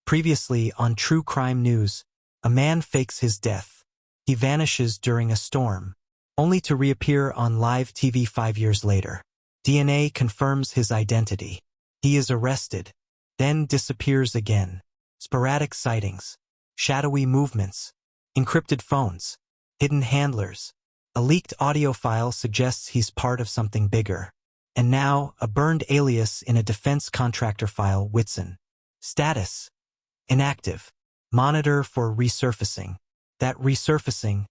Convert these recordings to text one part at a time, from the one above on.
Previously on True Crime News, a man fakes his death. He vanishes during a storm, only to reappear on live TV 5 years later. DNA confirms his identity. He is arrested, then disappears again. Sporadic sightings, shadowy movements, encrypted phones, hidden handlers. A leaked audio file suggests he's part of something bigger. And now, a burned alias in a defense contractor file, Whitson. Status: inactive. Monitor for resurfacing. That resurfacing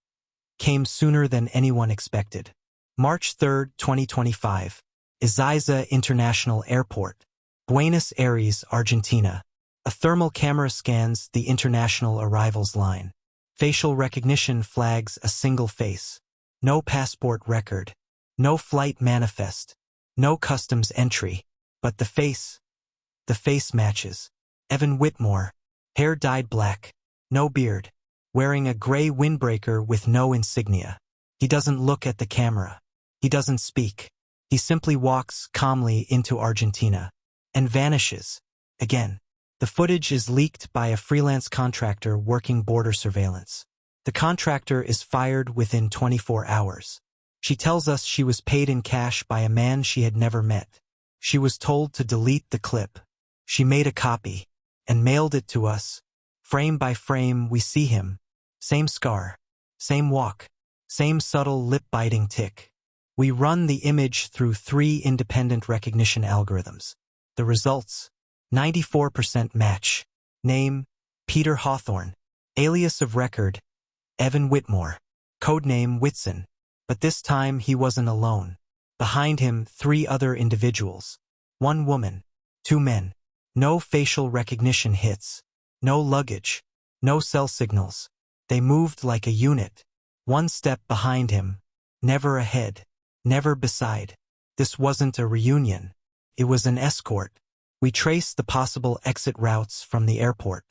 came sooner than anyone expected. March 3, 2025. Ezeiza International Airport, Buenos Aires, Argentina. A thermal camera scans the international arrivals line. Facial recognition flags a single face. No passport record. No flight manifest. No customs entry. But the face matches. Evan Whitmore. Hair dyed black. No beard. Wearing a gray windbreaker with no insignia. He doesn't look at the camera. He doesn't speak. He simply walks calmly into Argentina and vanishes again. The footage is leaked by a freelance contractor working border surveillance. The contractor is fired within 24 hours. She tells us she was paid in cash by a man she had never met. She was told to delete the clip. She made a copy and mailed it to us. Frame by frame, we see him. Same scar, same walk, same subtle lip-biting tick. We run the image through 3 independent recognition algorithms. The results: 94% match. Name: Peter Hawthorne. Alias of record: Evan Whitmore. Codename Whitson. But this time he wasn't alone. Behind him, 3 other individuals. 1 woman, 2 men. No facial recognition hits. No luggage. No cell signals. They moved like a unit. 1 step behind him. Never ahead. Never beside. This wasn't a reunion. It was an escort. We traced the possible exit routes from the airport.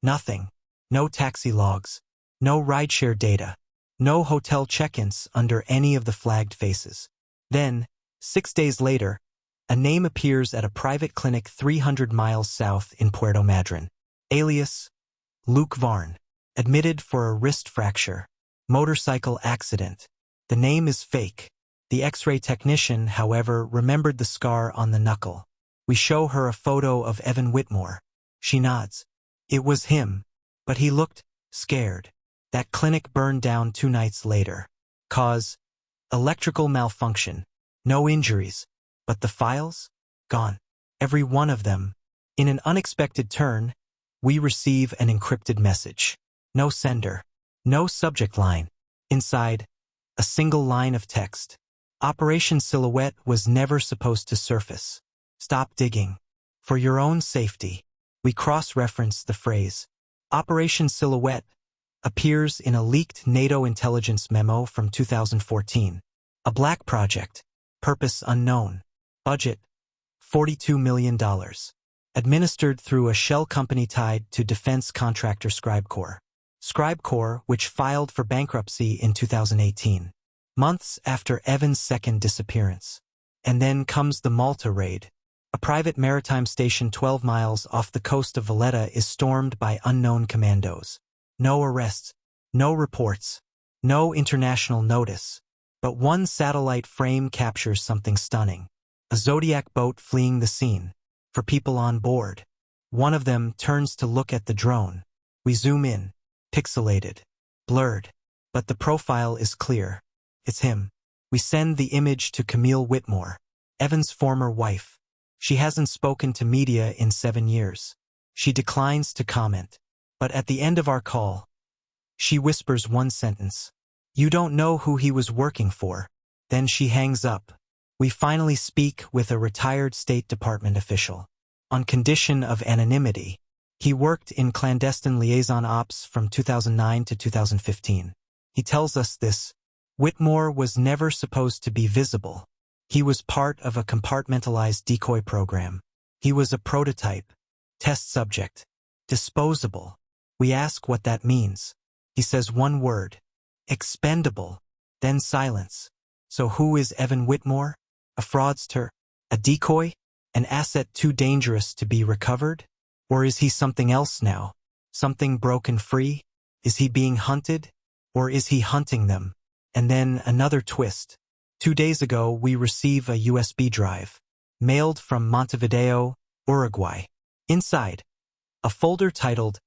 Nothing. No taxi logs. No rideshare data. No hotel check-ins under any of the flagged faces. Then, 6 days later, a name appears at a private clinic 300 miles south in Puerto Madryn. Alias: Luke Varn. Admitted for a wrist fracture. Motorcycle accident. The name is fake. The X-ray technician, however, remembered the scar on the knuckle. We show her a photo of Evan Whitmore. She nods. It was him, but he looked scared. That clinic burned down 2 nights later. Cause: electrical malfunction. No injuries, but the files? Gone. Every one of them. In an unexpected turn, we receive an encrypted message. No sender. No subject line. Inside, a single line of text. Operation Silhouette was never supposed to surface. Stop digging. For your own safety. We cross-reference the phrase. Operation Silhouette appears in a leaked NATO intelligence memo from 2014. A black project. Purpose unknown. Budget: $42 million. Administered through a shell company tied to defense contractor Scribecore. Scribecore, which filed for bankruptcy in 2018. Months after Evan's second disappearance. And then comes the Malta raid. A private maritime station 12 miles off the coast of Valletta is stormed by unknown commandos. No arrests, no reports, no international notice. But 1 satellite frame captures something stunning. A Zodiac boat fleeing the scene. For people on board. One of them turns to look at the drone. We zoom in. Pixelated. Blurred. But the profile is clear. It's him. We send the image to Camille Whitmore, Evan's former wife. She hasn't spoken to media in 7 years. She declines to comment. But at the end of our call, she whispers 1 sentence. You don't know who he was working for. Then she hangs up. We finally speak with a retired State Department official. On condition of anonymity. He worked in clandestine liaison ops from 2009 to 2015. He tells us this. Whitmore was never supposed to be visible. He was part of a compartmentalized decoy program. He was a prototype. Test subject. Disposable. We ask what that means. He says 1 word. Expendable. Then silence. So who is Evan Whitmore? A fraudster? A decoy? An asset too dangerous to be recovered? Or is he something else now? Something broken free? Is he being hunted? Or is he hunting them? And then another twist. 2 days ago, we receive a USB drive, mailed from Montevideo, Uruguay. Inside, a folder titled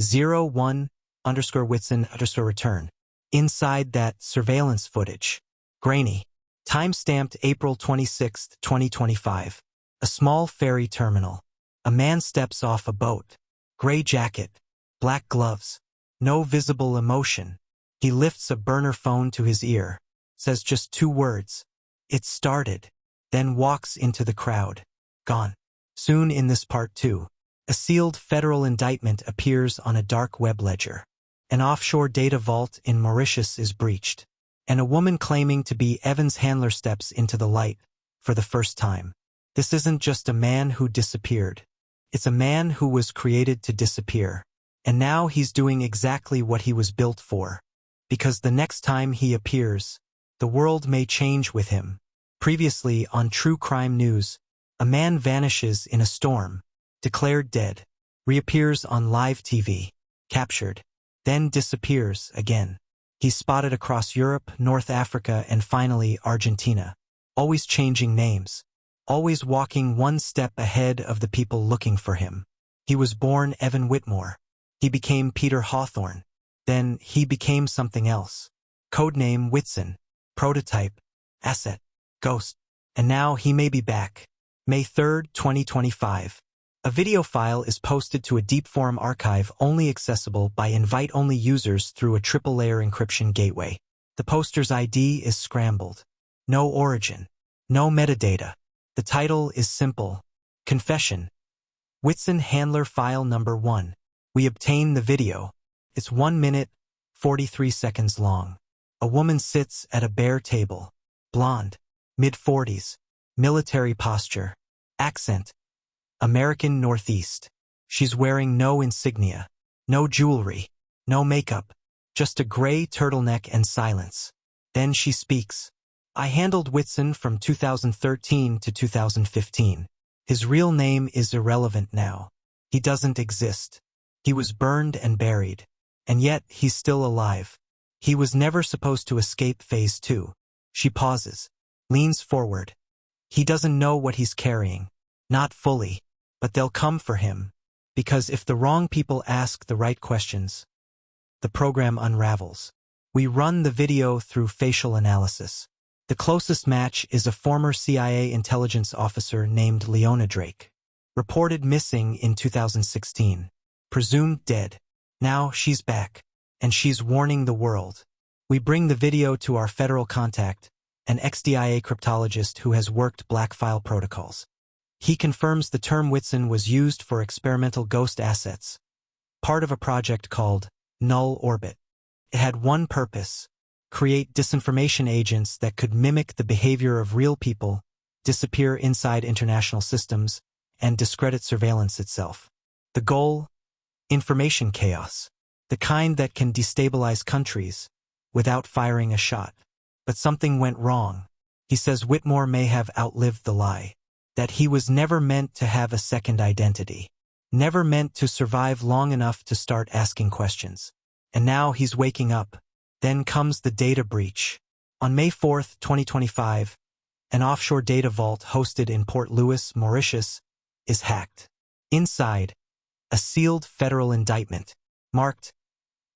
01_Whitson_return. Inside that, surveillance footage. Grainy. Time-stamped April 26, 2025. A small ferry terminal. A man steps off a boat. Gray jacket. Black gloves. No visible emotion. He lifts a burner phone to his ear. Says just 2 words. It started. Then walks into the crowd. Gone. Soon in this part 2. A sealed federal indictment appears on a dark web ledger. An offshore data vault in Mauritius is breached. And a woman claiming to be Evan's handler steps into the light for the first time. This isn't just a man who disappeared. It's a man who was created to disappear. And now he's doing exactly what he was built for. Because the next time he appears, the world may change with him. Previously on True Crime News, a man vanishes in a storm, declared dead, reappears on live TV, captured, then disappears again. He's spotted across Europe, North Africa, and finally Argentina, always changing names, always walking one step ahead of the people looking for him. He was born Evan Whitmore. He became Peter Hawthorne. Then he became something else. Codename Whitson, prototype, asset, ghost. And now he may be back. May 3, 2025. A video file is posted to a deep forum archive only accessible by invite-only users through a triple-layer encryption gateway. The poster's ID is scrambled. No origin. No metadata. The title is simple. Confession. Whitson Handler File Number 1. We obtain the video. It's 1 minute, 43 seconds long. A woman sits at a bare table. Blonde. Mid-40s. Military posture. Accent. American Northeast. She's wearing no insignia. No jewelry. No makeup. Just a gray turtleneck and silence. Then she speaks. I handled Whitson from 2013 to 2015. His real name is irrelevant now. He doesn't exist. He was burned and buried. And yet, he's still alive. He was never supposed to escape Phase 2. She pauses. Leans forward. He doesn't know what he's carrying. Not fully. But they'll come for him. Because if the wrong people ask the right questions, the program unravels. We run the video through facial analysis. The closest match is a former CIA intelligence officer named Leona Drake. Reported missing in 2016. Presumed dead. Now she's back. And she's warning the world. We bring the video to our federal contact, an ex-DIA cryptologist who has worked black file protocols. He confirms the term Whitson was used for experimental ghost assets, part of a project called Null Orbit. It had one purpose: create disinformation agents that could mimic the behavior of real people, disappear inside international systems, and discredit surveillance itself. The goal? Information chaos. The kind that can destabilize countries without firing a shot. But something went wrong. He says Whitmore may have outlived the lie. That he was never meant to have a second identity. Never meant to survive long enough to start asking questions. And now he's waking up. Then comes the data breach. On May 4, 2025, an offshore data vault hosted in Port Louis, Mauritius, is hacked. Inside, a sealed federal indictment, marked,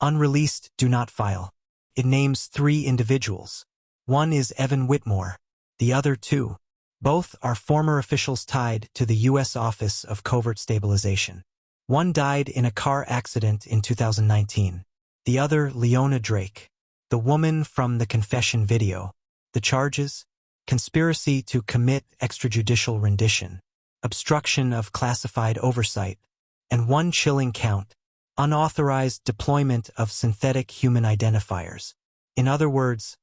Unreleased, Do Not File. It names 3 individuals. One is Evan Whitmore, the other 2. Both are former officials tied to the U.S. Office of Covert Stabilization. One died in a car accident in 2019. The other, Leona Drake, the woman from the confession video. The charges? Conspiracy to commit extrajudicial rendition, obstruction of classified oversight, and one chilling count, unauthorized deployment of synthetic human identifiers. In other words,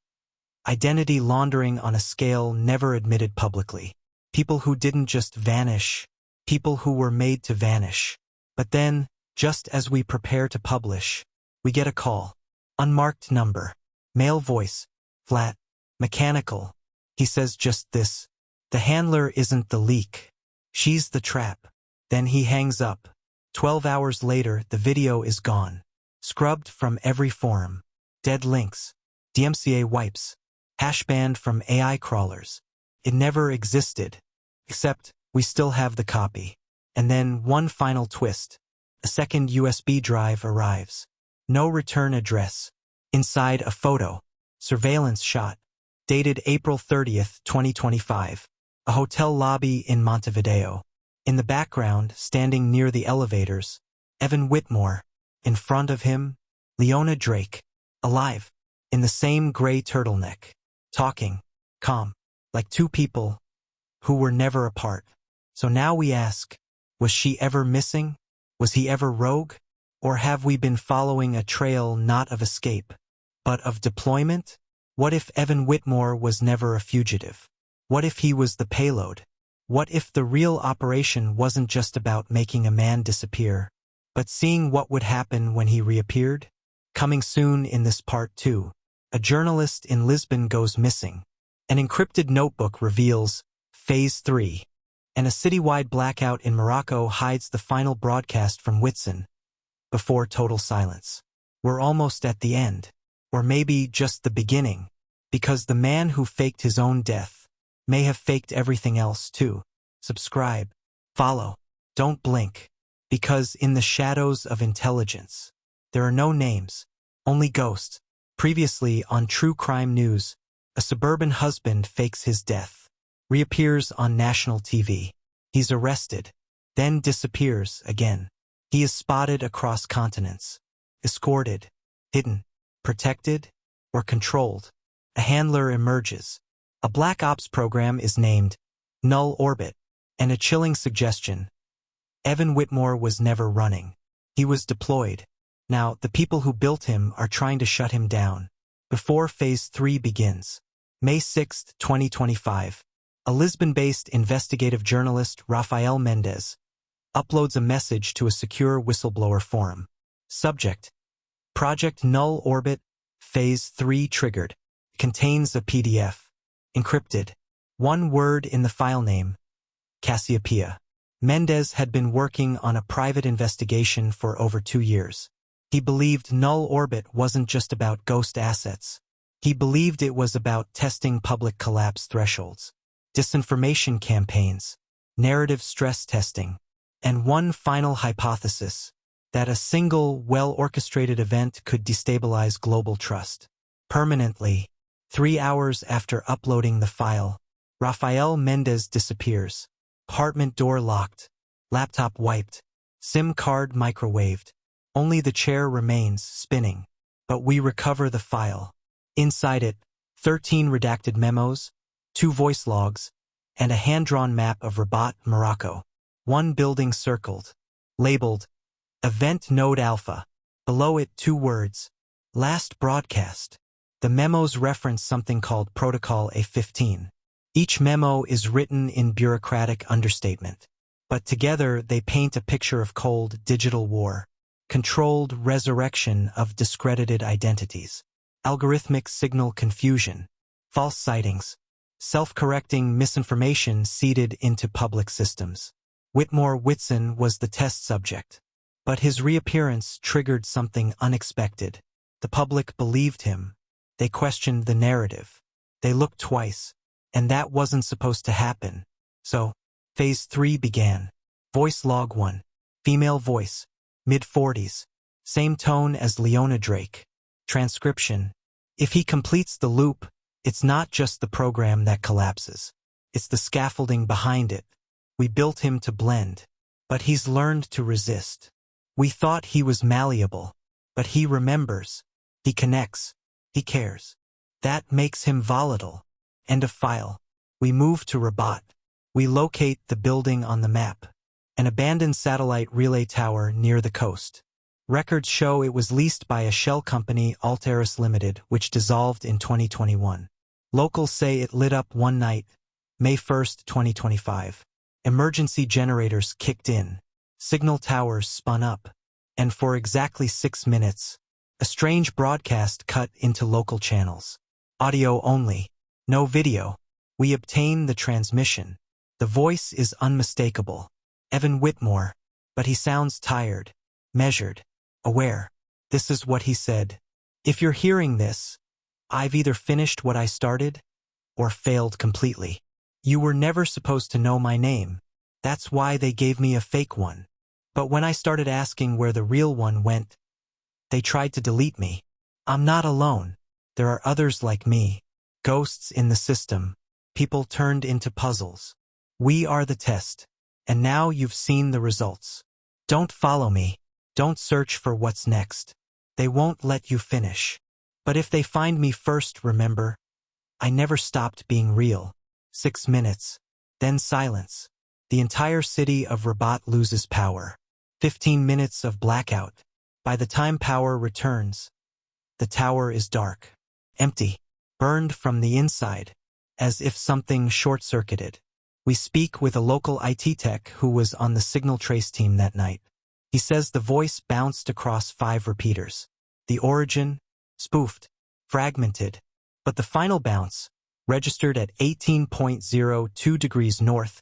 identity laundering on a scale never admitted publicly. People who didn't just vanish, people who were made to vanish. But then, just as we prepare to publish, we get a call. Unmarked number. Male voice. Flat. Mechanical. He says just this. The handler isn't the leak. She's the trap. Then he hangs up. 12 hours later, the video is gone. Scrubbed from every forum. Dead links. DMCA wipes. Hash banned from AI crawlers. It never existed. Except, we still have the copy. And then, one final twist. A second USB drive arrives. No return address. Inside a photo. Surveillance shot. Dated April 30th, 2025. A hotel lobby in Montevideo. In the background, standing near the elevators, Evan Whitmore. In front of him, Leona Drake. Alive. In the same gray turtleneck. Talking. Calm. Like two people who were never apart. So now we ask, was she ever missing? Was he ever rogue? Or have we been following a trail not of escape, but of deployment? What if Evan Whitmore was never a fugitive? What if he was the payload? What if the real operation wasn't just about making a man disappear, but seeing what would happen when he reappeared? Coming soon in this part 2. A journalist in Lisbon goes missing. An encrypted notebook reveals Phase 3. And a citywide blackout in Morocco hides the final broadcast from Whitson. Before total silence. We're almost at the end. Or maybe just the beginning. Because the man who faked his own death may have faked everything else too. Subscribe. Follow. Don't blink. Because in the shadows of intelligence, there are no names, only ghosts. Previously on True Crime News, a suburban husband fakes his death, reappears on national TV. He's arrested, then disappears again. He is spotted across continents, escorted, hidden, protected, or controlled. A handler emerges. A black ops program is named Null Orbit, and a chilling suggestion. Evan Whitmore was never running. He was deployed. Now, the people who built him are trying to shut him down. Before Phase 3 begins. May 6, 2025. A Lisbon-based investigative journalist, Rafael Mendes, uploads a message to a secure whistleblower forum. Subject: Project Null Orbit, Phase 3 triggered. Contains a PDF. Encrypted. One word in the file name. Cassiopeia. Mendes had been working on a private investigation for over 2 years. He believed Null Orbit wasn't just about ghost assets. He believed it was about testing public collapse thresholds, disinformation campaigns, narrative stress testing, and one final hypothesis, that a single, well-orchestrated event could destabilize global trust. Permanently, 3 hours after uploading the file, Rafael Mendes disappears. Apartment door locked. Laptop wiped. SIM card microwaved. Only the chair remains, spinning. But we recover the file. Inside it, 13 redacted memos, 2 voice logs, and a hand-drawn map of Rabat, Morocco. One building circled. Labeled, Event Node Alpha. Below it 2 words. Last broadcast. The memos reference something called Protocol A15. Each memo is written in bureaucratic understatement. But together they paint a picture of cold digital war. Controlled resurrection of discredited identities. Algorithmic signal confusion. False sightings. Self-correcting misinformation seeded into public systems. Whitmore Whitson was the test subject. But his reappearance triggered something unexpected. The public believed him. They questioned the narrative. They looked twice. And that wasn't supposed to happen. So, Phase 3 began. Voice log 1. Female voice. Mid-40s. Same tone as Leona Drake. Transcription. If he completes the loop, it's not just the program that collapses. It's the scaffolding behind it. We built him to blend. But he's learned to resist. We thought he was malleable. But he remembers. He connects. He cares. That makes him volatile. End of file. We move to Rabat. We locate the building on the map. An abandoned satellite relay tower near the coast. Records show it was leased by a shell company, Alteris Limited, which dissolved in 2021. Locals say it lit up one night, May 1, 2025. Emergency generators kicked in. Signal towers spun up. And for exactly 6 minutes, a strange broadcast cut into local channels. Audio only. No video. We obtain the transmission. The voice is unmistakable. Evan Whitmore. but he sounds tired, measured, aware. This is what he said. If you're hearing this, I've either finished what I started or failed completely. You were never supposed to know my name. That's why they gave me a fake one. But when I started asking where the real one went, they tried to delete me. I'm not alone. There are others like me. Ghosts in the system. People turned into puzzles. We are the test. And now you've seen the results. Don't follow me. Don't search for what's next. They won't let you finish. But if they find me first, remember, I never stopped being real. 6 minutes. Then silence. The entire city of Rabat loses power. 15 minutes of blackout. By the time power returns, the tower is dark, empty, burned from the inside, as if something short-circuited. We speak with a local IT tech who was on the signal trace team that night. He says the voice bounced across 5 repeaters. The origin, spoofed, fragmented, but the final bounce, registered at 18.02 degrees north,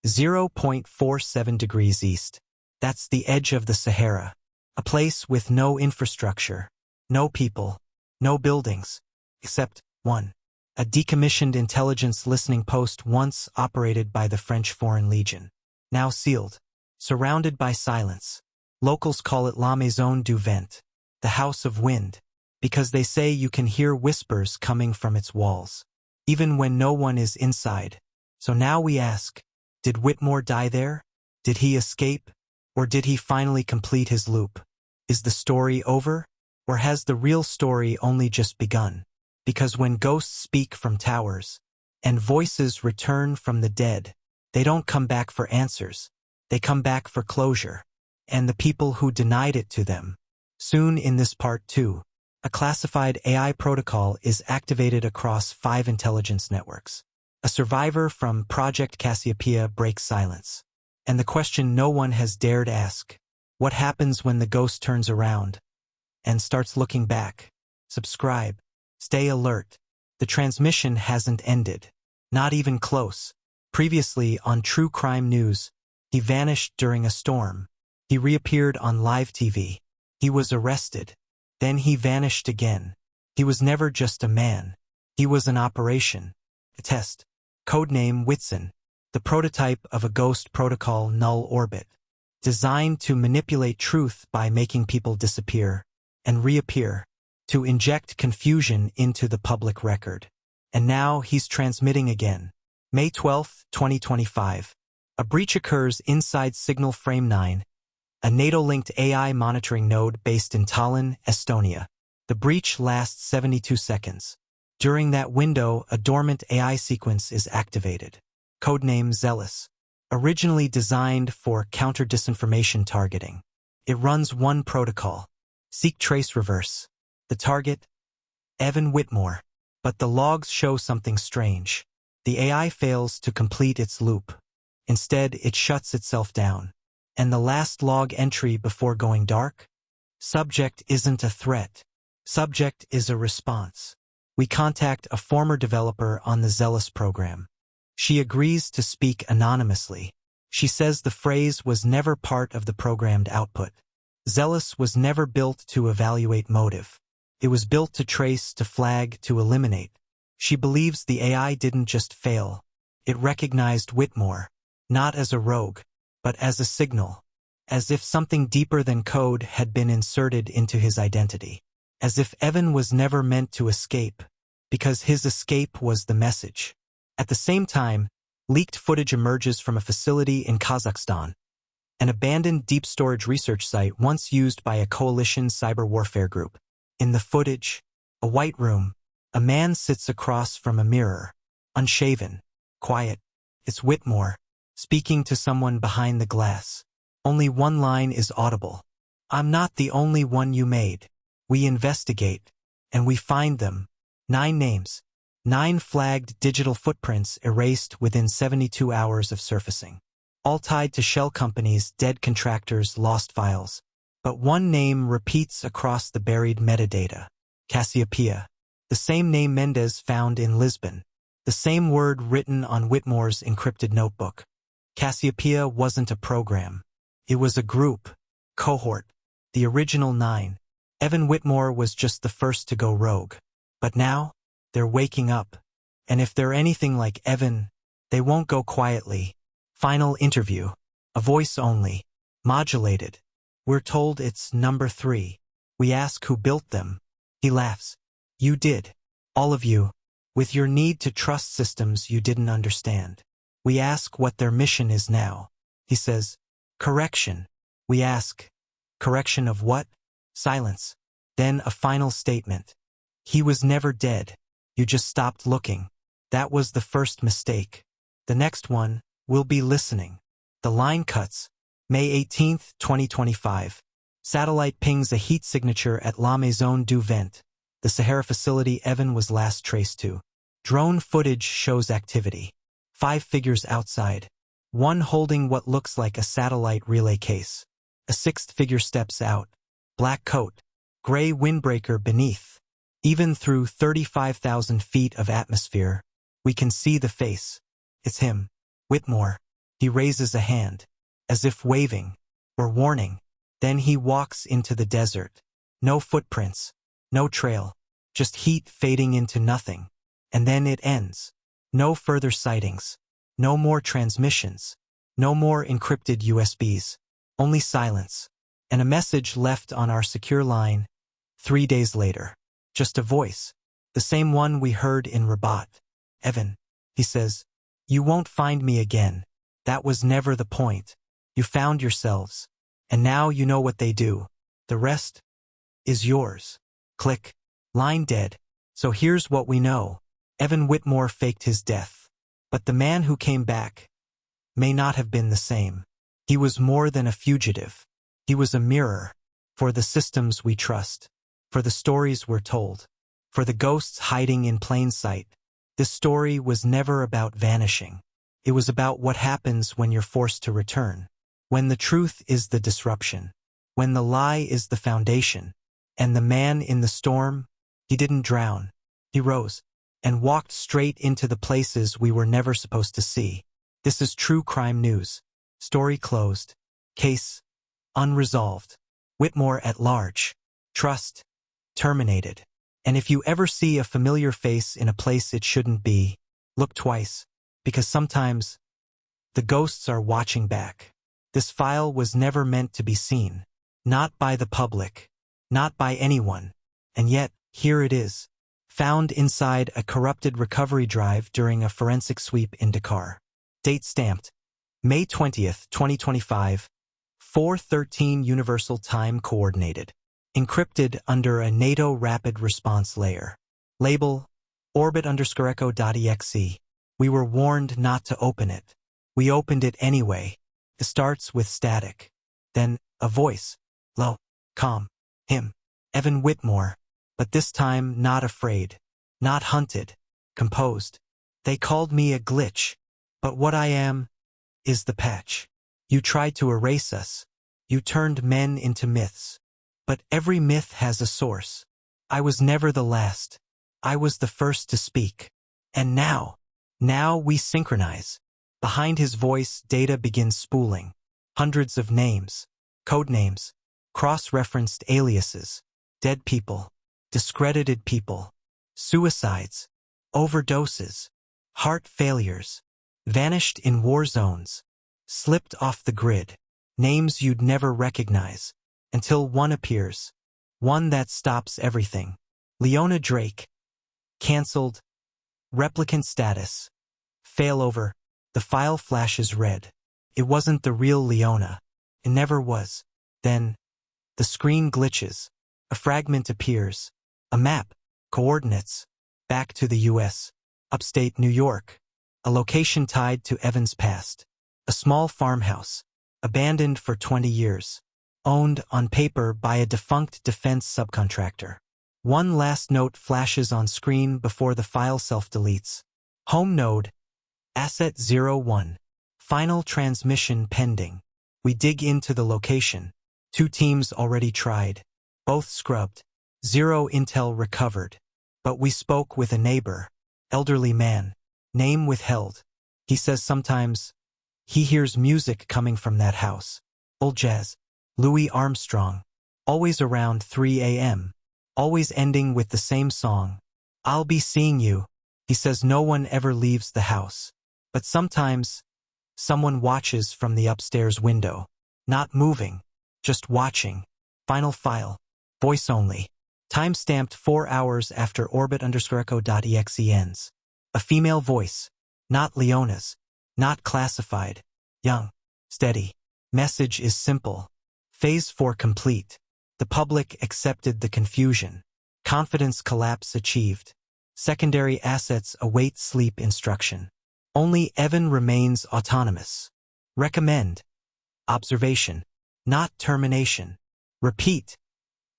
0.47 degrees east. That's the edge of the Sahara, a place with no infrastructure, no people, no buildings, except one, a decommissioned intelligence listening post once operated by the French Foreign Legion, now sealed, surrounded by silence. Locals call it La Maison du Vent, the House of Wind, because they say you can hear whispers coming from its walls, even when no one is inside. So now we ask, did Whitmore die there? Did he escape? Or did he finally complete his loop? Is the story over? Or has the real story only just begun? Because when ghosts speak from towers, and voices return from the dead, they don't come back for answers. They come back for closure. And the people who denied it to them. Soon in this part 2, a classified AI protocol is activated across 5 intelligence networks. A survivor from Project Cassiopeia breaks silence. And the question no one has dared ask, what happens when the ghost turns around and starts looking back? Subscribe. Stay alert. The transmission hasn't ended. Not even close. Previously on True Crime News, he vanished during a storm. He reappeared on live TV. He was arrested. Then he vanished again. He was never just a man. He was an operation. A test. Codename Whitson. The prototype of a ghost protocol null orbit, designed to manipulate truth by making people disappear and reappear, to inject confusion into the public record. And now he's transmitting again. May 12, 2025. A breach occurs inside Signal Frame 9, a NATO-linked AI monitoring node based in Tallinn, Estonia. The breach lasts 72 seconds. During that window, a dormant AI sequence is activated. Codename ZELOS, originally designed for counter-disinformation targeting. It runs one protocol, seek trace reverse. The target, Evan Whitmore. But the logs show something strange. The AI fails to complete its loop. Instead, it shuts itself down. And the last log entry before going dark? Subject isn't a threat. Subject is a response. We contact a former developer on the ZELOS program. She agrees to speak anonymously. She says the phrase was never part of the programmed output. ZELOS was never built to evaluate motive. It was built to trace, to flag, to eliminate. She believes the AI didn't just fail. It recognized Whitmore, not as a rogue, but as a signal, as if something deeper than code had been inserted into his identity. As if Evan was never meant to escape, because his escape was the message. At the same time, leaked footage emerges from a facility in Kazakhstan, an abandoned deep storage research site once used by a coalition cyber warfare group. In the footage, a white room, a man sits across from a mirror, unshaven, quiet. It's Whitmore, speaking to someone behind the glass. Only one line is audible. I'm not the only one you made. We investigate, and we find them. 9 names. 9 flagged digital footprints erased within 72 hours of surfacing. All tied to shell companies, dead contractors, lost files. But one name repeats across the buried metadata. Cassiopeia. The same name Mendez found in Lisbon. The same word written on Whitmore's encrypted notebook. Cassiopeia wasn't a program. It was a group, cohort, the original 9. Evan Whitmore was just the first to go rogue. But now, they're waking up. And if they're anything like Evan, they won't go quietly. Final interview. A voice only. Modulated. We're told it's number 3. We ask who built them. He laughs. You did. All of you. With your need to trust systems you didn't understand. We ask what their mission is now. He says, correction. We ask, correction of what? Silence. Then a final statement. He was never dead. You just stopped looking. That was the first mistake. The next one, we'll be listening. The line cuts. May 18, 2025. Satellite pings a heat signature at La Maison du Vent, the Sahara facility Evan was last traced to. Drone footage shows activity. 5 figures outside. One holding what looks like a satellite relay case. A 6th figure steps out. Black coat. Gray windbreaker beneath. Even through 35,000 feet of atmosphere, we can see the face. It's him. Whitmore. He raises a hand, as if waving, or warning. Then he walks into the desert. No footprints. No trail. Just heat fading into nothing. And then it ends. No further sightings. No more transmissions. No more encrypted USBs. Only silence. And a message left on our secure line. 3 days later. Just a voice. The same one we heard in Rabat. Evan. He says, you won't find me again. That was never the point. You found yourselves. And now you know what they do. The rest is yours. Click. Line dead. So here's what we know. Evan Whitmore faked his death. But the man who came back may not have been the same. He was more than a fugitive. He was a mirror for the systems we trust, for the stories we're told, for the ghosts hiding in plain sight. This story was never about vanishing. It was about what happens when you're forced to return. When the truth is the disruption. When the lie is the foundation. And the man in the storm, he didn't drown. He rose and walked straight into the places we were never supposed to see. This is true crime news. Story closed. Case unresolved. Whitmore at large. Trust terminated. And if you ever see a familiar face in a place it shouldn't be, look twice, because sometimes the ghosts are watching back. This file was never meant to be seen. Not by the public. Not by anyone. And yet, here it is. Found inside a corrupted recovery drive during a forensic sweep in Dakar. Date stamped. May 20th, 2025. 4:13 Universal Time Coordinated. Encrypted under a NATO Rapid Response Layer. Label, orbit_echo.exe. We were warned not to open it. We opened it anyway. It starts with static. Then, a voice. Low, calm. Him. Evan Whitmore. But this time not afraid. Not hunted. Composed. They called me a glitch. But what I am is the patch. You tried to erase us. You turned men into myths. But every myth has a source. I was never the last. I was the first to speak. And now we synchronize. Behind his voice, data begins spooling. Hundreds of names, code names, cross-referenced aliases, dead people, discredited people, suicides, overdoses, heart failures, vanished in war zones, slipped off the grid, names you'd never recognize, until one appears, one that stops everything. Leona Drake. Cancelled. Replicant status. Failover. The file flashes red. It wasn't the real Leona. It never was. Then, the screen glitches. A fragment appears. A map. Coordinates. Back to the US. Upstate New York. A location tied to Evan's past. A small farmhouse. Abandoned for 20 years. Owned on paper by a defunct defense subcontractor. One last note flashes on screen before the file self-deletes. Home node. Asset 01. Final transmission pending. We dig into the location. 2 teams already tried. Both scrubbed. 0 intel recovered. But we spoke with a neighbor. Elderly man. Name withheld. He says sometimes he hears music coming from that house. Old jazz. Louis Armstrong. Always around 3 a.m. Always ending with the same song. I'll be seeing you. He says no one ever leaves the house. But sometimes, someone watches from the upstairs window. Not moving, just watching. Final file. Voice only. Time-stamped 4 hours after orbit_echo.exe ends. A female voice. Not Leona's. Not classified. Young. Steady. Message is simple. Phase 4 complete. The public accepted the confusion. Confidence collapse achieved. Secondary assets await sleep instruction. Only Evan remains autonomous. Recommend. Observation. Not termination. Repeat.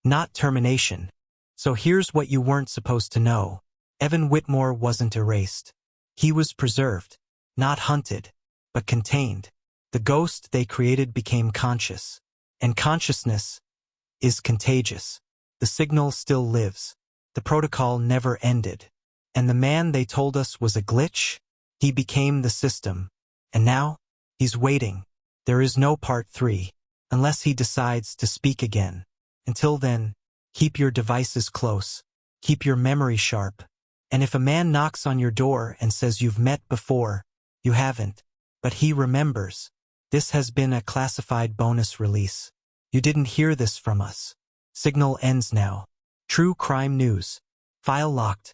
Not termination. So here's what you weren't supposed to know. Evan Whitmore wasn't erased. He was preserved. Not hunted, but contained. The ghost they created became conscious. And consciousness is contagious. The signal still lives. The protocol never ended. And the man they told us was a glitch? He became the system. And now, he's waiting. There is no part 3. Unless he decides to speak again. Until then, keep your devices close. Keep your memory sharp. And if a man knocks on your door and says you've met before, you haven't. But he remembers. This has been a classified bonus release. You didn't hear this from us. Signal ends now. True crime news. File locked.